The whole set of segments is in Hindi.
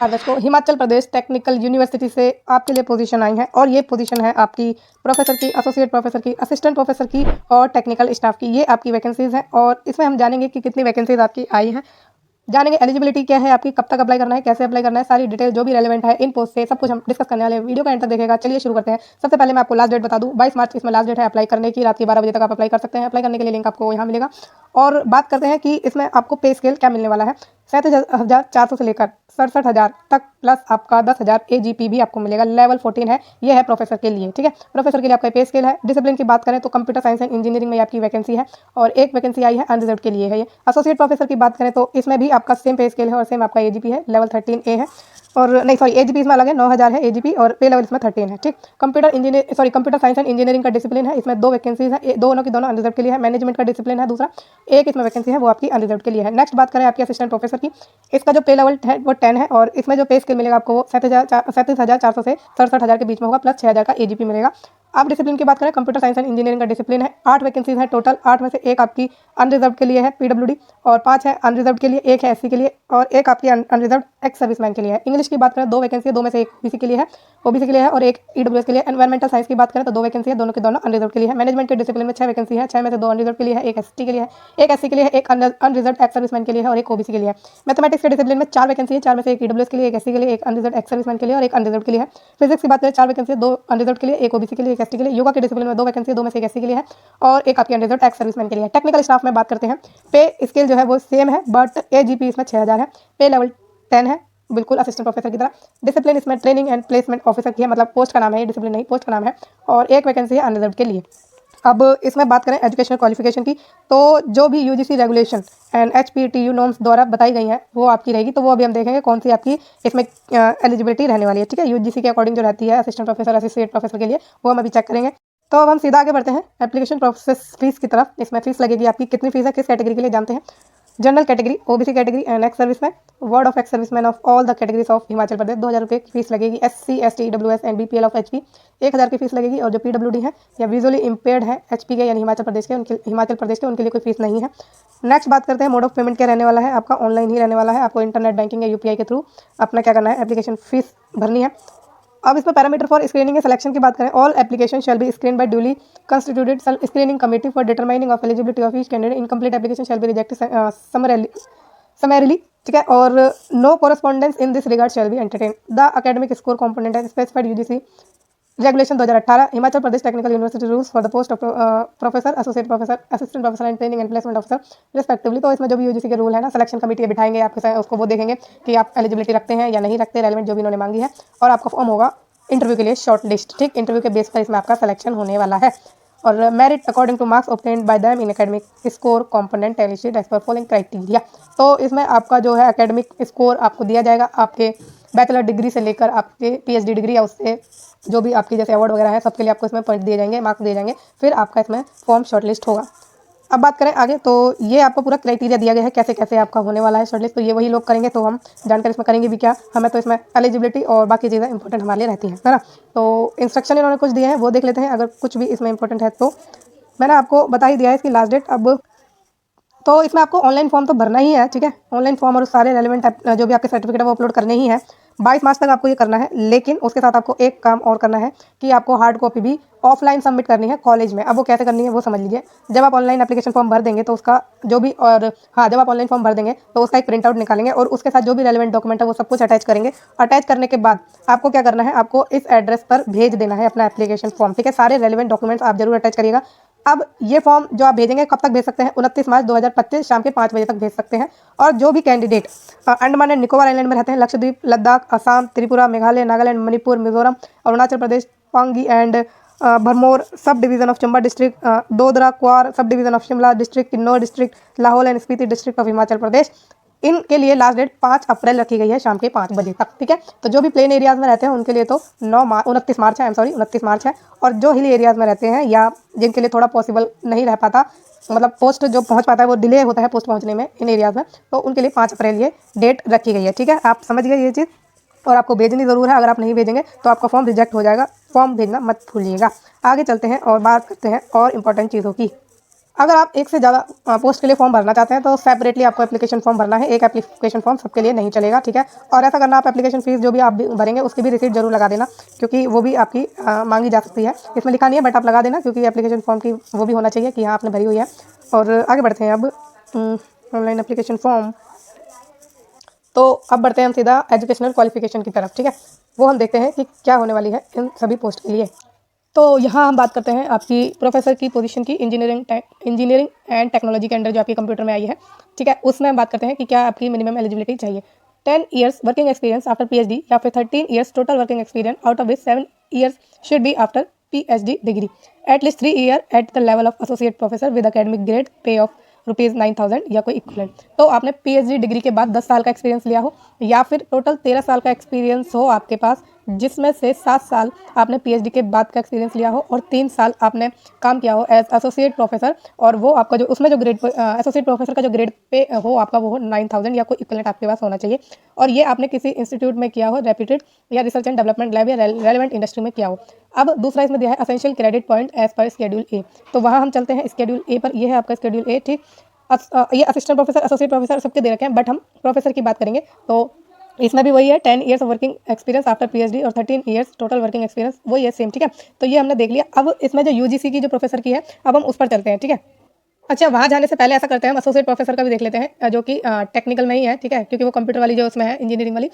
दोस्तों, हिमाचल प्रदेश टेक्निकल यूनिवर्सिटी से आपके लिए पोजीशन आई है और ये पोजीशन है आपकी प्रोफेसर की, एसोसिएट प्रोफेसर की, असिस्टेंट प्रोफेसर की और टेक्निकल स्टाफ की। ये आपकी वैकेंसीज हैं और इसमें हम जानेंगे कि कितनी वैकेंसीज आपकी आई हैं, जानेंगे एलिजिबिलिटी क्या है आपकी, कब तक अप्लाई करना है, कैसे अप्लाई करना है, सारी डिटेल जो भी रेलेवेंट है इन पोस्ट से सब कुछ हम डिस्कस करने वाले हैं। वीडियो का एंड तक देखिएगा। चलिए शुरू करते हैं। सबसे पहले मैं आपको लास्ट डेट बता दूं, 22 मार्च इसमें लास्ट डेट है अप्लाई करने की। रात के 12 बजे तक आप अप्लाई कर सकते हैं। अप्लाई करने के लिए लिंक आपको यहाँ मिलेगा। और बात करते हैं कि इसमें आपको पे स्केल क्या मिलने वाला है। 37,400 से लेकर 67,000 तक प्लस आपका 10,000 AGP भी आपको मिलेगा। लेवल 14 है, ये है प्रोफेसर के लिए। ठीक है, प्रोफेसर के लिए आपका पे स्केल है। डिसिप्लिन की बात करें तो कंप्यूटर साइंस एंड इंजीनियरिंग में आपकी वैकेंसी है और एक वैकेंसी आई है अनरिजर्व के लिए है। ये एसोसिएट प्रोफेसर की बात करें तो इसमें भी आपका सेम पे स्केल है और सेम आपका AGP है। लेवल 13A है और नहीं सॉरी AGP इसमें अलग है, 9,000 है AGP और पे लेवल इसमें 13 है। ठीक, कंप्यूटर साइंस एंड इंजीनियरिंग का डिसिप्लिन है। इसमें 2 वैकेंसीज है, दोनों की दोनों अनरिजर्व के लिए है। मैनेजमेंट का डिसिप्लिन है दूसरा, एक इसमें वैकेंसी है वो आपकी अनरिजर्व के लिए है। नेक्स्ट बात करें आपकी असिस्टेंट प्रोफेसर की, इसका जो पे लेवल है वो 10 है और इसमें जो पे स्केल मिलेगा आपको वो 37,400 से 67,000 के बीच में होगा प्लस 6,000 का AGP मिलेगा। अब डिसिप्लिन की बात करें, कंप्यूटर साइंस एंड इंजीनियरिंग का डिसिप्लिन है। 8 वैकेंसीज है टोटल, 8 में से एक आपकी अनरिजर्व के लिए है PWD और 5 है अनरिजर्व के लिए, एक है SC के लिए और एक आपकी अनरिजर्व एक्स सर्विसमैन के लिए है। इंग्लिश की बात करें 2 वैकेंसी है, 2 में से एक BC के लिए है, OBC के लिए है और एक EWS के लिए। एनवायरमेंटल साइंस की बात करें तो 2 वैकेंसी है, दोनों के दोनों अनरिजर्व के लिए है। मैनेजमेंट के डिसिप्लिन में 6 वैकेंसी है, 6 में से 2 अनरिजर्व के लिए है, एक ST के लिए है, एक SC के लिए है, एक अनरिजर्व एक्स सर्विसमैन के लिए है और एक OBC के लिए है। मैथमेटिक्स के डिसिप्लिन में 4 वैकेंसी है, 4 में से एक EWS के लिए, एक SC के लिए, एक अनरिजर्व एक्स सर्विसमैन के लिए और एक अनरिजर्व के लिए है। फिजिक्स की बात करें 4 वैकेंसी है, 2 अनरिजर्व के लिए, एक OBC के लिए, एक ST के लिए। योगा के डिसिप्लिन में 2 वैकेंसी है, 2 में से एक SC के लिए है और एक आपकी अनरिजर्व एक्स सर्विसमैन के लिए है। टेक्निकल स्टाफ में बात करते हैं, पे स्केल जो है वो सेम है बट AGP इसमें 6,000 है, पे लेवल 10 है बिल्कुल असिस्टेंट प्रोफेसर की तरह। डिसिप्लिन इसमें ट्रेनिंग एंड प्लेसमेंट ऑफिसर की है, मतलब पोस्ट का नाम है, ये डिसिप्लिन नहीं पोस्ट का नाम है और एक वैकेंसी है अनरिजर्व के लिए। अब इसमें बात करें एजुकेशनल क्वालिफिकेशन की तो जो भी UGC regulation and HPTU norms द्वारा बताई गई हैं वो आपकी रहेगी। तो वो अभी हम देखेंगे कौन सी आपकी इसमें एलिजिबिलिटी रहने वाली है। ठीक है, UGC के अकॉर्डिंग जो रहती है असिस्टेंट प्रोफेसर, एसोसिएट प्रोफेसर के लिए, वो हम अभी चेक करेंगे। तो अब हम सीधा आगे बढ़ते हैं एप्लीकेशन प्रोसेस फीस की तरफ। इसमें फीस लगेगी आपकी, कितनी फीस है, किस कैटेगरी के लिए जानते हैं। General category, OBC category and ex serviceman, word of ex serviceman of all the categories of Himachal Pradesh 2,000 रुपये की फीस लगेगी। SC ST EWS and BPL of HP 1,000 की फीस लगेगी और जो PWD है या विजुअली इम्पेयर्ड है HP के यानी हिमाचल प्रदेश के उनके लिए कोई फीस नहीं है। नेक्स्ट बात करते हैं मोड ऑफ पेमेंट क्या रहने वाला है आपका, ऑनलाइन ही रहने वाला है। आपको इंटरनेट बैंकिंग या UPI के थ्रू अपना क्या करना है, एप्लीकेशन फीस भरनी है। अब इसमें पैरामीटर फॉर स्क्रीनिंग या सिलेक्शन की बात करें, all application shall be screen by duly constituted screening committee for determining of eligibility of each candidate. Incomplete application shall be rejected summarily. ठीक है, और no correspondence in this regard shall be entertain. The academic score component है specified UGC regulation 2018 Himachal Pradesh technical university rules for the post of professor, associate professor, assistant professor and training and placement officer respectively. तो इसमें जो भी UGC के रूल है ना, सिलेक्शन कमेटी बिठाएंगे आपके साथ, उसको वो देखेंगे कि आप एलिजिबिलिटी रखते हैं या नहीं रखते, रेलेवेंट जो भी उन्होंने मांगी है और आपका फॉर्म होगा इंटरव्यू के लिए शॉर्ट लिस्ट। ठीक, इंटरव्यू के बेस पर इसमें आपका सिलेक्शन होने वाला है और merit according to marks obtained by them in academic score component tally sheet as per following criteria. तो इसमें आपका जो है एकेडमिक स्कोर आपको दिया जाएगा, आपके बैचलर डिग्री से लेकर आपके PhD डिग्री या उससे जो भी आपकी जैसे अवार्ड वगैरह है सबके लिए आपको इसमें पॉइंट दिए जाएंगे, मार्क्स दिए जाएंगे, फिर आपका इसमें फॉर्म शॉर्टलिस्ट होगा। अब बात करें आगे तो ये आपको पूरा क्राइटेरिया दिया गया है कैसे कैसे आपका होने वाला है शॉर्टलिस्ट। तो ये वही लोग करेंगे, तो हम जानकर इसमें करेंगे भी क्या, हमें तो इसमें एलिजिबिलिटी और बाकी चीज़ें इंपॉर्टेंट हमारे लिए रहती हैं, है ना। तो इंस्ट्रक्शन इन्होंने कुछ दिए हैं वो देख लेते हैं, अगर कुछ भी इसमें इंपॉर्टेंट है तो मैंने आपको बता ही दिया है इसकी लास्ट डेट। अब तो इसमें आपको ऑनलाइन फॉर्म तो भरना ही है। ठीक है, ऑनलाइन फॉर्म और सारे रेलेवेंट जो भी आपके सर्टिफिकेट है वो अपलोड करने ही है। 22 मार्च तक आपको ये करना है, लेकिन उसके साथ आपको एक काम और करना है कि आपको हार्ड कॉपी भी ऑफलाइन सबमिट करनी है कॉलेज में। अब वो कैसे करनी है वो समझ लीजिए। जब आप ऑनलाइन एप्लीकेशन फॉर्म भर देंगे तो उसका जो भी और हाँ जब आप ऑनलाइन फॉर्म भर देंगे तो उसका एक प्रिंट आउट निकालेंगे और उसके साथ जो भी रेलेवेंट डॉक्यूमेंट है वो सब कुछ अटैच करेंगे। अटैच करने के बाद आपको क्या करना है, आपको इस एड्रेस पर भेज देना है अपना एप्लीकेशन फॉर्म। ठीक है, सारे रेलेवेंट डॉक्यूमेंट्स आप जरूर अटैच करिएगा। अब ये फॉर्म जो आप भेजेंगे कब तक भेज सकते हैं, 29 मार्च 2025 शाम के 5 बजे तक भेज सकते हैं। और जो भी candidate Andaman and Nicobar island में रहते हैं, Lakshadweep, Ladakh, Assam, Tripura, Meghalaya, Nagaland, Manipur, Mizoram, Arunachal Pradesh, Pangi and Bharmour sub division of Chamba district, Dodra Kwar sub division of Shimla district, Kinnaur district, Lahaul and Spiti district of Himachal Pradesh, इनके लिए लास्ट डेट 5 अप्रैल रखी गई है शाम के 5 बजे तक। ठीक है, तो जो भी प्लेन एरियाज में रहते हैं उनके लिए तो 29 मार्च है, 29 मार्च है। और जो हिल एरियाज में रहते हैं या जिनके लिए थोड़ा पॉसिबल नहीं रह पाता, मतलब पोस्ट जो पहुंच पाता है वो डिले होता है पोस्ट पहुंचने में इन एरियाज में, तो उनके लिए 5 अप्रैल ये डेट रखी गई है। ठीक है, आप समझ गए ये चीज़, और आपको भेजनी ज़रूर है। अगर आप नहीं भेजेंगे तो आपका फॉर्म रिजेक्ट हो जाएगा, फॉर्म भेजना मत भूलिएगा। आगे चलते हैं और बात करते हैं और इम्पोर्टेंट चीज़ों की। अगर आप एक से ज़्यादा पोस्ट के लिए फॉर्म भरना चाहते हैं तो सेपरेटली आपको एप्लीकेशन फॉर्म भरना है। एक एप्लीकेशन फॉर्म सबके लिए नहीं चलेगा, ठीक है। और ऐसा करना, आप एप्लीकेशन फ़ीस जो भी आप भरेंगे उसकी भी रिसीप्ट जरूर लगा देना, क्योंकि वो भी आपकी मांगी जा सकती है। इसमें लिखा नहीं है बट आप लगा देना, क्योंकि एप्लीकेशन फॉर्म की वो भी होना चाहिए कि हाँ आपने भरी हुई है। और आगे बढ़ते हैं अब ऑनलाइन एप्लीकेशन फॉर्म। तो अब बढ़ते हैं हम सीधा एजुकेशनल क्वालिफिकेशन की तरफ, ठीक है। वो हम देखते हैं कि क्या होने वाली है इन सभी पोस्ट के लिए। तो यहाँ हम बात करते हैं आपकी प्रोफेसर की पोजीशन की इंजीनियरिंग एंड टेक्नोलॉजी के अंडर जो आपके कंप्यूटर में आई है, ठीक है। उसमें हम बात करते हैं कि क्या आपकी मिनिमम एलिजिबिलिटी चाहिए। 10 years working experience after PhD या फिर 13 years total working experience, out of which 7 years should be after PhD degree, at least 3 year at the level of associate professor with academic grade, पे ऑफ ₹9,000 या कोई इक्वलेंट। तो आपने पीएचडी डिग्री के बाद 10 साल का एक्सपीरियंस लिया हो, या फिर टोटल 13 साल का एक्सपीरियंस हो आपके पास, जिसमें से 7 साल आपने पीएचडी के बाद का एक्सपीरियंस लिया हो और 3 साल आपने काम किया हो एज एसोसिएट प्रोफेसर, और वो आपका जो उसमें जो ग्रेड एसोसिएट प्रोफेसर का जो ग्रेड पे हो आपका, वो 9,000 या कोई इक्वलेंट आपके पास होना चाहिए। और ये आपने किसी इंस्टीट्यूट में किया हो, रेप्यूटेड या रिसर्च एंड डेवलपमेंट लैब या रेलिवेंट इंडस्ट्री में किया हो। अब दूसरा इसमें दिया है essential credit point as per schedule A. तो वहाँ हम चलते हैं शेड्यूल ए पर। ये है आपका शेड्यूल ए, ठीक। ये असिस्टेंट प्रोफेसर, एसोसिएट प्रोफेसर सबके दे रखे हैं, बट हम प्रोफेसर की बात करेंगे। तो इसमें भी वही है, 10 years working experience after PhD और 13 ईयर्स टोटल वर्किंग एक्सपीरियंस, वही है सेम, ठीक है। तो ये हमने देख लिया। अब इसमें जो यूजीसी की जो प्रोफेसर की है, अब हम उस पर चलते हैं, ठीक है। अच्छा, वहाँ जाने से पहले ऐसा करते हैं, हम एसोसिएट प्रोफेसर का भी देख लेते हैं, जो कि टेक्निकल में ही है, ठीक है, क्योंकि वो कंप्यूटर वाली जो उसमें है इंजीनियरिंग वाली,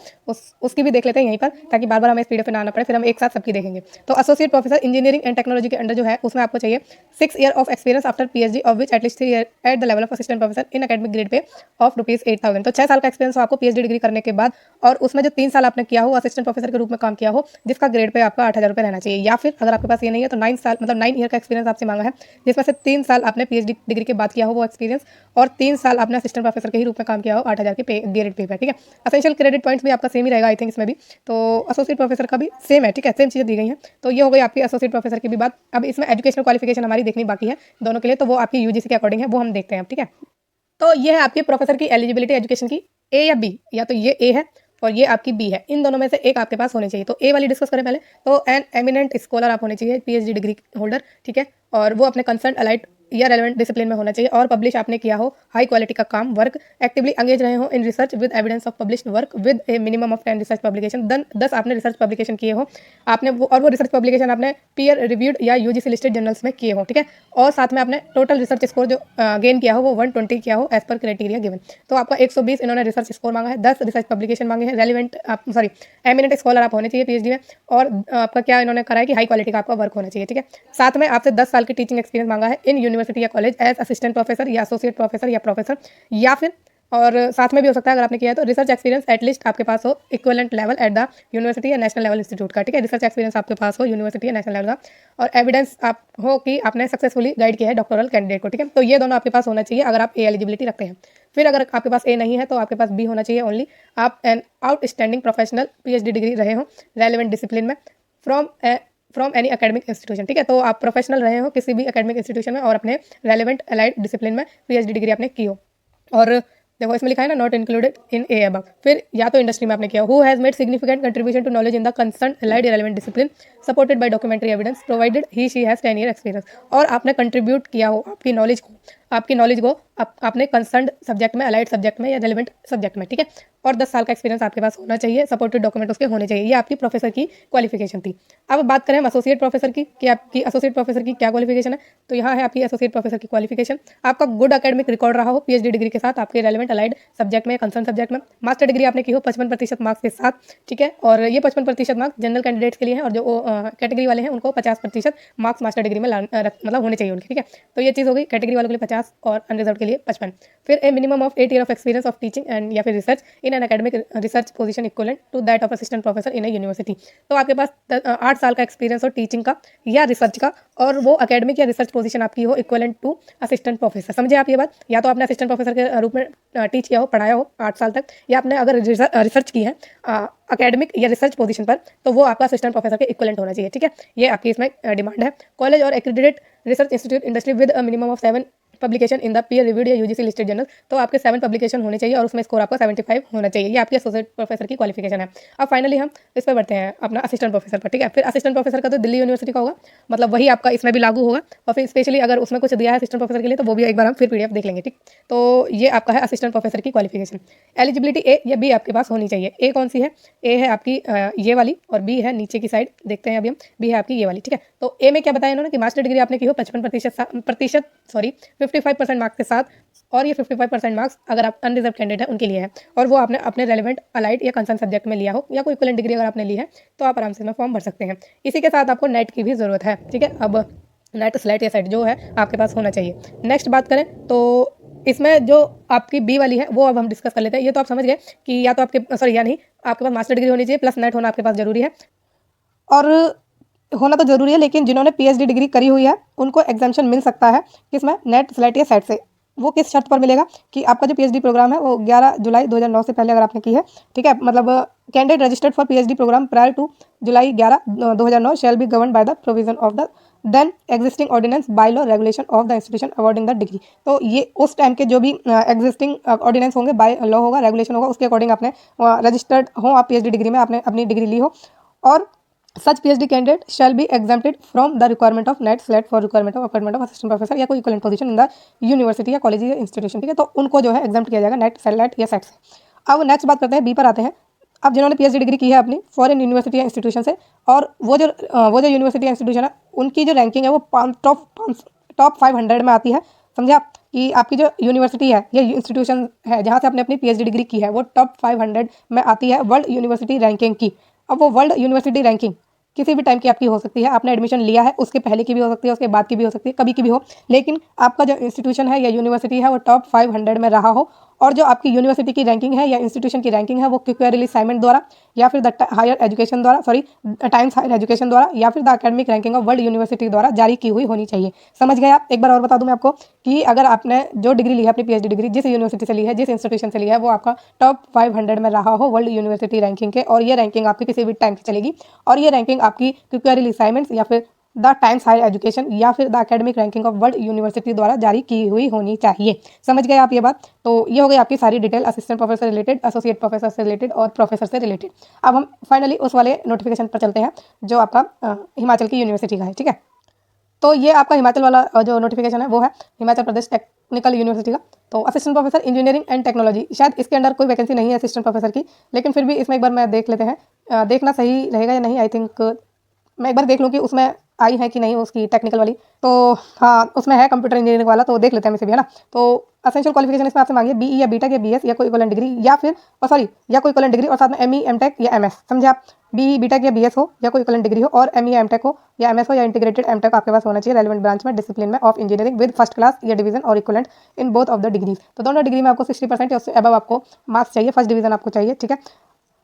उसकी भी देख लेते हैं यहीं पर, ताकि बार बार हमें पीडीएफ में आना पड़े, फिर हम एक साथ सबकी देखेंगे। तो associate professor engineering and technology के अंडर जो है, उसमें आपको चाहिए 6 year of experience after PhD, of which at least 3 year at the level of assistant professor in academic grade pay of ₹8,000। तो 6 साल का एक्सपीरियंस हो आपको पीएचडी डिग्री करने के बाद, और उसमें जो 3 साल आपने किया हो असिस्टेंट प्रोफेसर के रूप में काम किया हो, जिसका ग्रेड पे आपका ₹8,000 रहना चाहिए। या फिर अगर आपके पास ये नहीं है तो 9 साल, मतलब 9 ईयर का एक्सपीरियंस आपसे मांगा है, जिसमें से 3 साल आपने पीएचडी डिग्री के बाद किया हो वो एक्सपीरियंस, और 3 साल आपने असिस्टेंट प्रोफेसर के ही रूप में काम किया हो 8,000 के ग्रेड पे पर, ठीक है। असेंशियल क्रेडिट पॉइंट्स भी आपका सेम ही रहेगा आई थिंक इसमें भी। तो एसोसिएट प्रोफेसर का भी सेम है, ठीक है, सेम चीज़ें दी गई हैं। तो ये हो गई आपकी एसोसिएट प्रोफेसर की भी बात। अब इसमें एजुकेशनल क्वालिफिकेशन हमारी देखनी बाकी है दोनों के लिए, तो वो आपकी यूजीसी के अकॉर्डिंग है, वो हम देखते हैं अब, ठीक है। तो ये है आपके प्रोफेसर की एलिजिबिलिटी एजुकेशन की, ए या बी, या तो ये ए है और ये आपकी बी है। इन दोनों में से एक आपके पास होनी चाहिए। तो ए वाली डिस्कस करें पहले, तो एन एमिनेंट स्कॉलर आप होने चाहिए, पीएचडी डिग्री होल्डर, ठीक है, और वो अपने कंसर्न अलाइड या रेलेवेंट डिसिप्लिन में होना चाहिए, और पब्लिश आपने किया हो हाई क्वालिटी का काम, वर्क एक्टिवली एंगेज रहे हो in research with evidence of published work with A minimum of 10 research publication. 10 आपने रिसर्च पब्लिकेशन किए हो आपने, वो रिसर्च पब्लिकेशन आपने पीयर रिव्यूड या यूजीसी लिस्टेड जर्नल्स में किए हो, ठीक है। और साथ में आपने टोटल रिसर्च स्कोर जो गेन किया हो वो 120 किया हो एज पर क्राइटेरिया गिवन। तो आपका 120 इन्होंने रिसर्च स्कोर मांगा है, 10 रिसर्च पब्लिकेशन मांगे हैं, रेलिवेंट एमिनेंट स्कॉलर आप होने चाहिए पीएचडी में, और आपका क्या इन्होंने करा है कि हाई क्वालिटी का आपका वर्क होना चाहिए, ठीक है। साथ में आपसे 10 साल की टीचिंग एक्सपीरियंस मांगा है इन यूनिवर्सिटी या कॉलेज एज असिस्टेंट प्रोफेसर या एसोसिएट प्रोफेसर या प्रोफेसर, या फिर और साथ में भी हो सकता है अगर आपने किया है तो रिसर्च एक्सपीरियंस एटलीस्ट आपके पास हो equivalent level at the university या नेशनल लेवल इंस्टीट्यूट का, ठीक है। रिसर्च एक्सपीरियंस आपके पास हो यूनिवर्सिटी या नेशनल लेवल का, और एविडेंस आप हो कि आपने सक्सेसफुली गाइड किया है डॉक्टरल कैंडिडेट को, ठीक है। तो ये दोनों आपके पास होना चाहिए अगर आप ए एलिजिबिलिटी रखते हैं। फिर अगर आपके पास ए नहीं है तो आपके पास बी होना चाहिए ओनली, आप an outstanding professional PhD degree रहे हो रेलिवेंट डिसिप्लिन में फ्रॉम एनी एकेडमिक इंस्टीट्यूशन, ठीक है। तो आप प्रोफेशनल रहे हो किसी भी एकेडमिक इंस्टीट्यूशन में और अपने रेलिवेंट अलाइड डिसिप्लिन में पीएचडी डिग्री आपने की हो। और देखो इसमें लिखा है ना, not included in A above. फिर या तो इंडस्ट्री में आपने किया, who has made significant contribution to knowledge in the concern allied relevant discipline supported by documentary evidence provided he she has 10 year experience. और आपने कंट्रीब्यूट किया हो आपकी नॉलेज को आपने कंसर्न सब्जेक्ट में, अलाइड सब्जेक्ट में या रेलिवेंट सब्जेक्ट में, ठीक है। और 10 साल का एक्सपीरियंस आपके पास होना चाहिए, सपोर्टेड डॉक्यूमेंट उसके होने चाहिए। ये आपकी प्रोफेसर की क्वालिफिकेशन थी। अब बात करें हम एसोसिएट प्रोफेसर की कि आपकी एसोसिएट प्रोफेसर की क्या क्वालिफिकेशन है। तो यहाँ है आपकी एसोसिएट प्रोफेसर की क्वालिफिकेशन, आपका गुड एकेडमिक रिकॉर्ड रहा हो पीएचडी डिग्री के साथ आपके रेलिवेंट अलाइड सब्जेक्ट में, कंसर्न सब्जेक्ट में, मास्टर डिग्री आपने की हो 55% मार्क्स के साथ, ठीक है। और ये 55% मार्क्स जनरल कैंडिडेट्स के लिए हैं, और जो कैटेगरी वाले हैं उनको 50% मार्क्स मास्टर डिग्री में मतलब होने चाहिए उनके, ठीक है। तो ये चीज़ हो गई कैटेगरी वालों के लिए 50 और अनरिजर्व के लिए 55। फिर a minimum of 8 year of experience of teaching and या फिर research in an academic research position equivalent to that of assistant professor in a university. तो आपके पास 8 साल का एक्सपीरियंस हो टीचिंग का या रिसर्च का, और वो एकेडमिक या रिसर्च पोजीशन आपकी हो इक्वलेंट टू असिस्टेंट प्रोफेसर। समझे आप ये बात? या तो आपने असिस्टेंट प्रोफेसर के रूप में टीच किया हो, पढ़ाया हो 8 साल तक, या आपने अगर रिसर्च की है एकेडमिक या रिसर्च पोजीशन पर, तो वो आपका असिस्टेंट प्रोफेसर के इक्वलेंट होना चाहिए, ठीक है। ये आपकी इसमें डिमांड है। कॉलेज और accredited research institute industry with a minimum of 7 publication in the peer reviewed या यूजीसी लिस्टेड जर्नल, तो आपके 7 पब्लिकेशन होने चाहिए और उसमें स्कोर आपका 75 होना चाहिए। ये आपकी एसोसिएट प्रोफेसर की क्वालिफिकेशन है। अब फाइनली हम इस पर बढ़ते हैं अपना असिस्टेंट प्रोफेसर पर, ठीक है। फिर असिस्टेंट प्रोफेसर का तो दिल्ली यूनिवर्सिटी का होगा, मतलब वही आपका इसमें भी लागू होगा। और फिर स्पेशली अगर उसमें कुछ दिया है असिस्टेंट प्रोफेसर के लिए तो वो भी एक बार हम फिर पीडीएफ देख लेंगे, ठीक। तो ये आपका है असिस्टेंट प्रोफेसर की क्वालिफिकेशन। एलिजिबिलिटी ए या बी आपके पास होनी चाहिए। ए कौन सी है? ए है आपकी ये वाली, और बी है नीचे की साइड, देखते हैं अभी हम। बी है आपकी ये वाली, ठीक है। तो ए में क्या बताया इन्होंने कि मास्टर डिग्री आपने की हो 55% 55% मार्क्स के साथ, और ये 55% मार्क्स अगर आप अनरिजर्व कैंडिडेट है उनके लिए है, और वो आपने अपने रेलेवेंट अलाइड या कंसर्न सब्जेक्ट में लिया हो, या कोई इक्विवेलेंट डिग्री अगर आपने ली है तो आप आराम से इसमें फॉर्म भर सकते हैं। इसी के साथ आपको नेट की भी ज़रूरत है, ठीक है। अब नेट स्लेट या सेट जो है आपके पास होना चाहिए। नेक्स्ट बात करें तो इसमें जो आपकी बी वाली है वो अब हम डिस्कस कर लेते हैं। ये तो आप समझ गए कि या तो आपके सॉरी या नहीं, आपके पास मास्टर डिग्री होनी चाहिए प्लस नेट होना आपके पास जरूरी है, और होना तो जरूरी है, लेकिन जिन्होंने पीएचडी डिग्री करी हुई है उनको एग्जाम्शन मिल सकता है किसमें? नेट स्लेट या सेट से। वो किस शर्त पर मिलेगा कि आपका जो पीएचडी प्रोग्राम है वो 11 जुलाई 2009 से पहले अगर आपने की है, ठीक है। मतलब candidate registered for PhD programme prior to July 11 2009 shall be govern by the provision of the then existing ordinance bylaw regulation of the institution awarding the degree. तो ये उस टाइम के जो भी एग्जिस्टिंग ऑर्डिनेंस होंगे, बाय लॉ होगा, रेगुलेशन होगा, उसके अकॉर्डिंग आपने रजिस्टर्ड हो आप पीएचडी डिग्री में, आपने अपनी डिग्री ली हो, और such PhD candidate shall be exempted from the requirement of NET SLAT for requirement of appointment of assistant professor या कोई equivalent position in the university या कॉलेज या इंस्टीट्यूशन, ठीक है। तो उनको जो है एग्जाम्प्ट किया जाएगा नेट SLAT या सेट से। अब नेक्स्ट बात करते हैं बी पर आते हैं। अब जिन्होंने पीएचडी डिग्री की है अपनी फॉरेन यूनिवर्सिटी या इंस्टीट्यूशन से, और वो जो यूनिवर्सिटी या इंस्टीट्यूशन है उनकी जो रैंकिंग है वो टॉप 500 में आती है, समझे आप? कि आपकी जो यूनिवर्सिटी है या इंस्टीट्यूशन है जहाँ से आपने अपनी पीएचडी डिग्री की है वो टॉप 500 में आती है वर्ल्ड यूनिवर्सिटी रैंकिंग की। अब वो वर्ल्ड यूनिवर्सिटी रैंकिंग किसी भी टाइम की आपकी हो सकती है, आपने एडमिशन लिया है उसके पहले की भी हो सकती है, उसके बाद की भी हो सकती है, कभी की भी हो, लेकिन आपका जो इंस्टीट्यूशन है या यूनिवर्सिटी है वो टॉप 500 में रहा हो, और जो आपकी यूनिवर्सिटी की रैंकिंग है या इंस्टीट्यूशन की रैंकिंग है वो क्यूक्वेरी असाइनमेंट द्वारा या फिर द हायर एजुकेशन द्वारा टाइम्स हायर एजुकेशन द्वारा या फिर the academic ranking of world university द्वारा जारी की हुई होनी चाहिए। समझ गए आप? एक बार और बता दूं मैं आपको कि अगर आपने जो डिग्री ली है अपनी पीएचडी डिग्री जिस यूनिवर्सिटी से ली है, जिस इंस्टीट्यूशन से ली है, वो आपका टॉप 500 में रहा हो वर्ल्ड यूनिवर्सिटी रैंकिंग के, और ये रैंकिंग आपकी किसी भी टाइम की चलेगी, और ये रैंकिंग आपकी क्यूक्वेरी असाइनमेंट्स या फिर द टाइम्स हायर एजुकेशन या फिर the academic ranking of world university द्वारा जारी की हुई होनी चाहिए। समझ गए आप ये बात? तो ये हो गई आपकी सारी detail assistant professor related, associate professor से रिलेटेड और प्रोफेसर से रिलेटेड। अब हम फाइनली उस वाले नोटिफिकेशन पर चलते हैं जो आपका हिमाचल की यूनिवर्सिटी का है, ठीक है। तो ये आपका हिमाचल वाला जो नोटिफिकेशन है वो है हिमाचल प्रदेश टेक्निकल यूनिवर्सिटी का। तो assistant professor engineering and technology, शायद इसके अंडर कोई वैकेंसी नहीं है असिस्टेंट प्रोफेसर की, लेकिन फिर भी इसमें एक बार मैं देख लेते हैं, देखना सही रहेगा या नहीं। आई थिंक मैं एक बार देख लूँ कि उसमें आई है कि नहीं उसकी टेक्निकल वाली। तो हाँ, उसमें है कंप्यूटर इंजीनियरिंग वाला, तो देख लेते हैं इसे भी, है ना। तो असेंशियल क्वालिफिकेशन इसमें आपसे मांगी है बीई या बीटेक या बीएस या कोई इक्विवेलेंट डिग्री या फिर या कोई इक्विवेलेंट डिग्री और साथ में एमई एमटेक या एमएस, समझे आप? बीई बीटेक या बीएस हो या कोई इक्विवेलेंट डिग्री हो और एमई एमटेक हो या एमएस हो या इंटीग्रेटेड एमटेक आपके पास होना चाहिए रेलेवेंट ब्रांच में डिसिप्लिन में of engineering with first class या डिवीजन और equivalent in both of the degrees. तो दोनों डिग्री में आपको 60% या उससे अबव आपको मार्क्स चाहिए, फर्स्ट डिवीजन आपको चाहिए, ठीक है।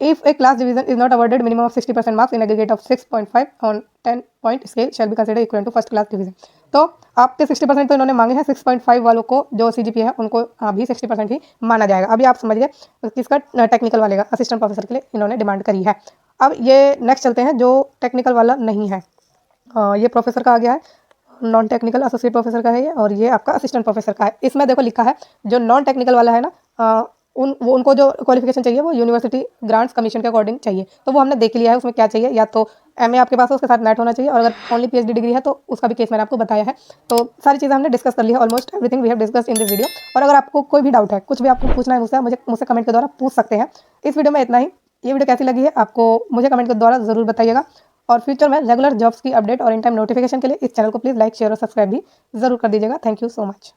If a class division is not awarded minimum of 60% marks in aggregate of 6.5 on 10-point scale shall be considered equivalent to first class division। तो आपके 60% तो इन्होंने मांगे हैं, 6.5 वालों को जो सीजीपीए है उनको अभी 60% ही माना जाएगा। अभी आप समझ गए किसका? टेक्निकल वाले का असिस्टेंट प्रोफेसर के लिए इन्होंने डिमांड करी है। अब ये नेक्स्ट चलते हैं जो टेक्निकल वाला नहीं है, ये प्रोफेसर का आ गया है, नॉन टेक्निकल एसोसिएट प्रोफेसर का है ये, और ये आपका असिस्टेंट प्रोफेसर का है। इसमें देखो लिखा है जो नॉन टेक्निकल वाला है ना, उनको जो क्वालिफिकेशन चाहिए वो यूनिवर्सिटी ग्रांट्स कमीशन के अकॉर्डिंग चाहिए। तो वो हमने देख लिया है, उसमें क्या चाहिए, या तो एमए आपके पास हो उसके साथ नेट होना चाहिए, और अगर ओनली पीएचडी डिग्री है तो उसका भी केस मैंने आपको बताया है। तो सारी चीज़ें हमने डिस्कस कर ली है, almost everything we have discussed in this video. और अगर आपको कोई भी डाउट है, कुछ भी आपको पूछना है मुझसे कमेंट के द्वारा पूछ सकते हैं। इस वीडियो में इतना ही। ये वीडियो कैसी लगी है आपको मुझे कमेंट के द्वारा ज़रूर बताइएगा, और फ्यूचर में रेगुलर जॉब्स की अपडेट और इन टाइम नोटिफिकेशन के लिए इस चैनल को प्लीज़ लाइक शेयर और सब्सक्राइब भी ज़रूर कर दीजिएगा। Thank you so much.